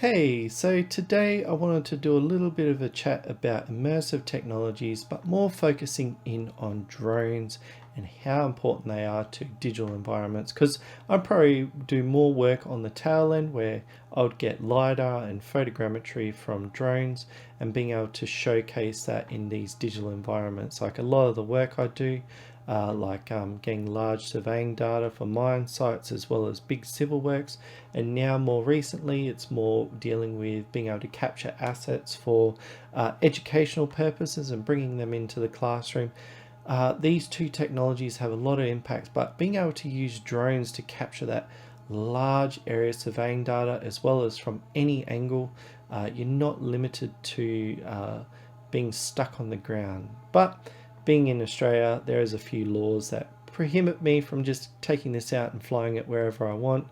Hey, so today I wanted to do a little bit of a chat about immersive technologies, but more focusing in on drones and how important they are to digital environments. Because I probably do more work on the tail end where I would get LiDAR and photogrammetry from drones and being able to showcase that in these digital environments. Like a lot of the work I do, getting large surveying data for mine sites as well as big civil works, and now more recently it's more dealing with being able to capture assets for educational purposes and bringing them into the classroom. These two technologies have a lot of impact, but being able to use drones to capture that large area surveying data as well as from any angle, you're not limited to being stuck on the ground. But being in Australia, there is a few laws that prohibit me from just taking this out and flying it wherever I want,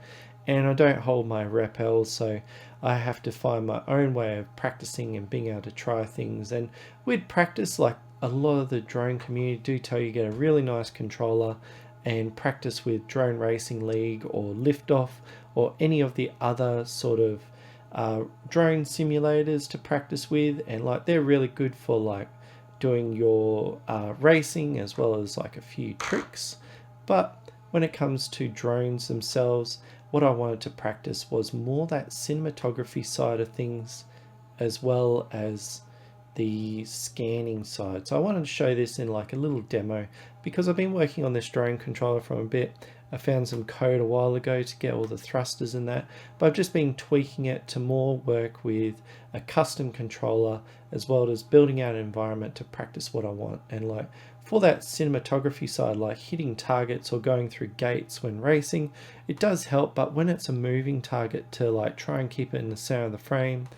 and I don't hold my RePL, so I have to find my own way of practicing and being able to try things. And with practice, like a lot of the drone community do tell you, get a really nice controller and practice with Drone Racing League or Liftoff or any of the other sort of drone simulators to practice with, and like they're really good for like doing your racing as well as like a few tricks. But when it comes to drones themselves, what I wanted to practice was more that cinematography side of things as well as the scanning side. So I wanted to show this in like a little demo because I've been working on this drone controller for a bit. I found some code a while ago to get all the thrusters in that, but I've just been tweaking it to more work with a custom controller as well as building out an environment to practice what I want. And like for that cinematography side, like hitting targets or going through gates when racing, it does help, but when it's a moving target, to like try and keep it in the center of the frame,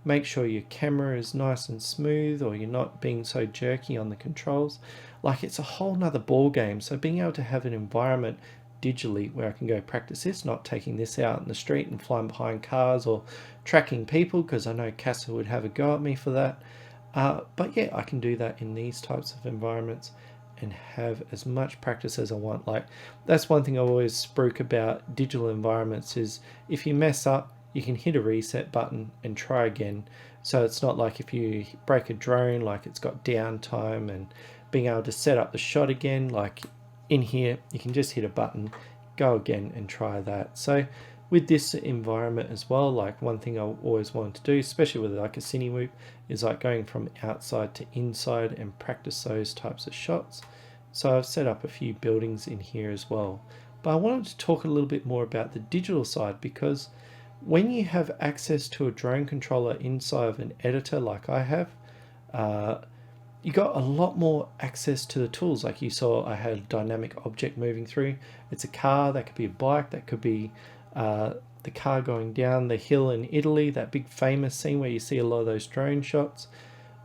make sure your camera is nice and smooth or you're not being so jerky on the controls. Like it's a whole nother ball game. So being able to have an environment digitally where I can go practice this, not taking this out in the street and flying behind cars or tracking people, because I know CASA would have a go at me for that. But yeah, I can do that in these types of environments and have as much practice as I want. Like that's one thing I always spruik about digital environments is if you mess up, you can hit a reset button and try again. So it's not like if you break a drone, like it's got downtime and being able to set up the shot again, like in here, you can just hit a button, go again and try that. So with this environment as well, like one thing I always wanted to do, especially with like a cine whoop, is like going from outside to inside and practice those types of shots. So I've set up a few buildings in here as well. But I wanted to talk a little bit more about the digital side, because when you have access to a drone controller inside of an editor like I have, you got a lot more access to the tools. Like you saw, I had a dynamic object moving through. It's a car, that could be a bike, that could be the car going down the hill in Italy, that big famous scene where you see a lot of those drone shots.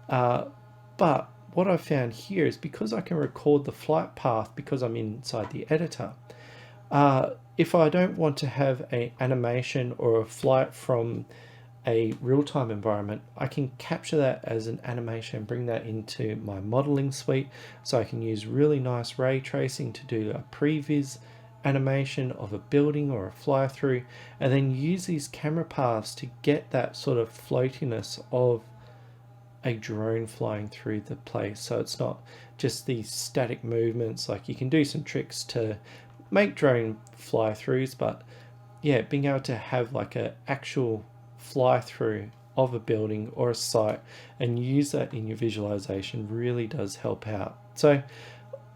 But what I found here is because I can record the flight path because I'm inside the editor, if I don't want to have an animation or a flight from a real-time environment, I can capture that as an animation and bring that into my modeling suite. So I can use really nice ray tracing to do a previs animation of a building or a fly through, and then use these camera paths to get that sort of floatiness of a drone flying through the place. So it's not just these static movements. Like you can do some tricks to make drone fly throughs, but yeah, being able to have like an actual fly through of a building or a site and use that in your visualization really does help out. So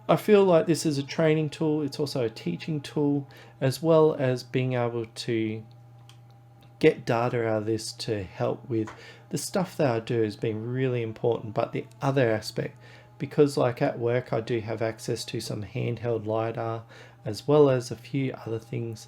I feel like this is a training tool. It's also a teaching tool, as well as being able to get data out of this to help with the stuff that I do has been really important. But the other aspect, because like at work I do have access to some handheld LiDAR as well as a few other things,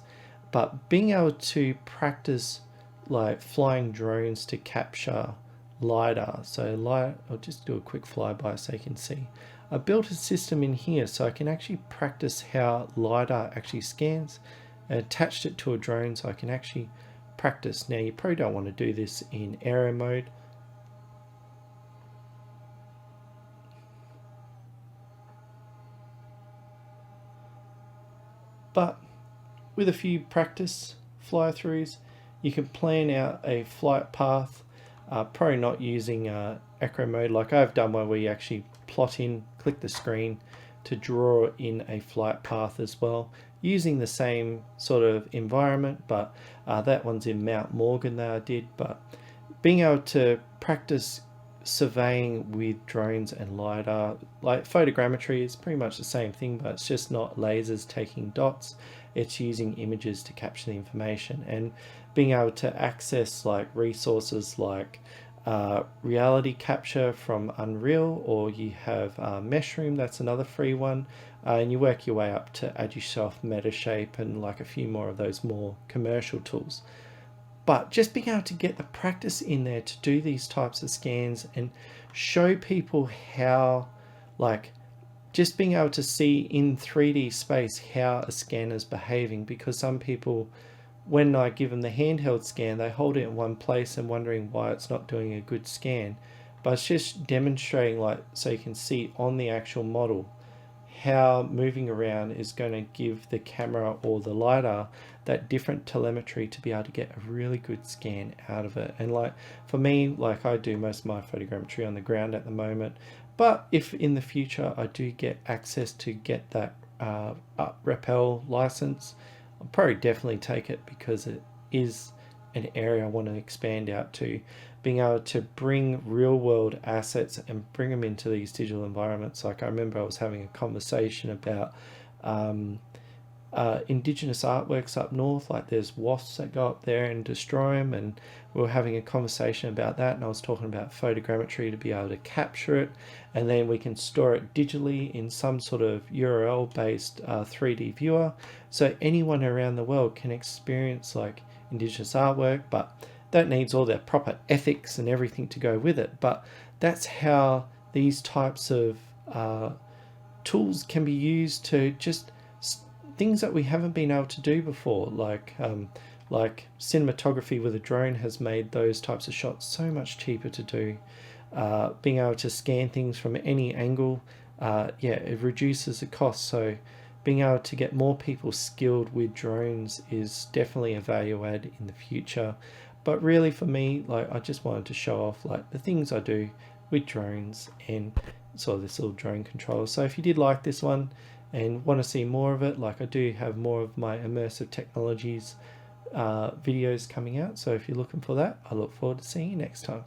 but being able to practice like flying drones to capture LiDAR. So I'll just do a quick flyby so you can see. I built a system in here so I can actually practice how LiDAR actually scans, and attached it to a drone so I can actually practice. Now you probably don't want to do this in aero mode. But with a few practice fly throughs, you can plan out a flight path, probably not using acro mode like I've done, where we actually plot in, click the screen to draw in a flight path as well, using the same sort of environment, but that one's in Mount Morgan that I did. But being able to practice surveying with drones and LiDAR, like photogrammetry, is pretty much the same thing, but it's just not lasers taking dots, it's using images to capture the information, and being able to access like resources like reality capture from Unreal, or you have Meshroom, that's another free one, and you work your way up to add yourself Metashape and like a few more of those more commercial tools. But just being able to get the practice in there to do these types of scans and show people how, like, just being able to see in 3D space how a scanner is behaving, because some people, when I give them the handheld scan, they hold it in one place and wondering why it's not doing a good scan. But it's just demonstrating, like, so you can see on the actual model how moving around is going to give the camera or the LiDAR that different telemetry to be able to get a really good scan out of it. And like for me, like I do most of my photogrammetry on the ground at the moment, but if in the future I do get access to get that RePL license, I'll probably definitely take it, because it is an area I want to expand out to, being able to bring real world assets and bring them into these digital environments. Like I remember I was having a conversation about indigenous artworks up north, like there's wasps that go up there and destroy them, and we were having a conversation about that, and I was talking about photogrammetry to be able to capture it, and then we can store it digitally in some sort of URL based 3D viewer, so anyone around the world can experience like indigenous artwork. But that needs all the proper ethics and everything to go with it. But that's how these types of tools can be used to just things that we haven't been able to do before, like cinematography with a drone has made those types of shots so much cheaper to do. Being able to scan things from any angle, it reduces the cost. So being able to get more people skilled with drones is definitely a value add in the future. But really for me, like I just wanted to show off like the things I do with drones and sort of this little drone controller. So if you did like this one and want to see more of it, like I do have more of my immersive technologies videos coming out. So if you're looking for that, I look forward to seeing you next time.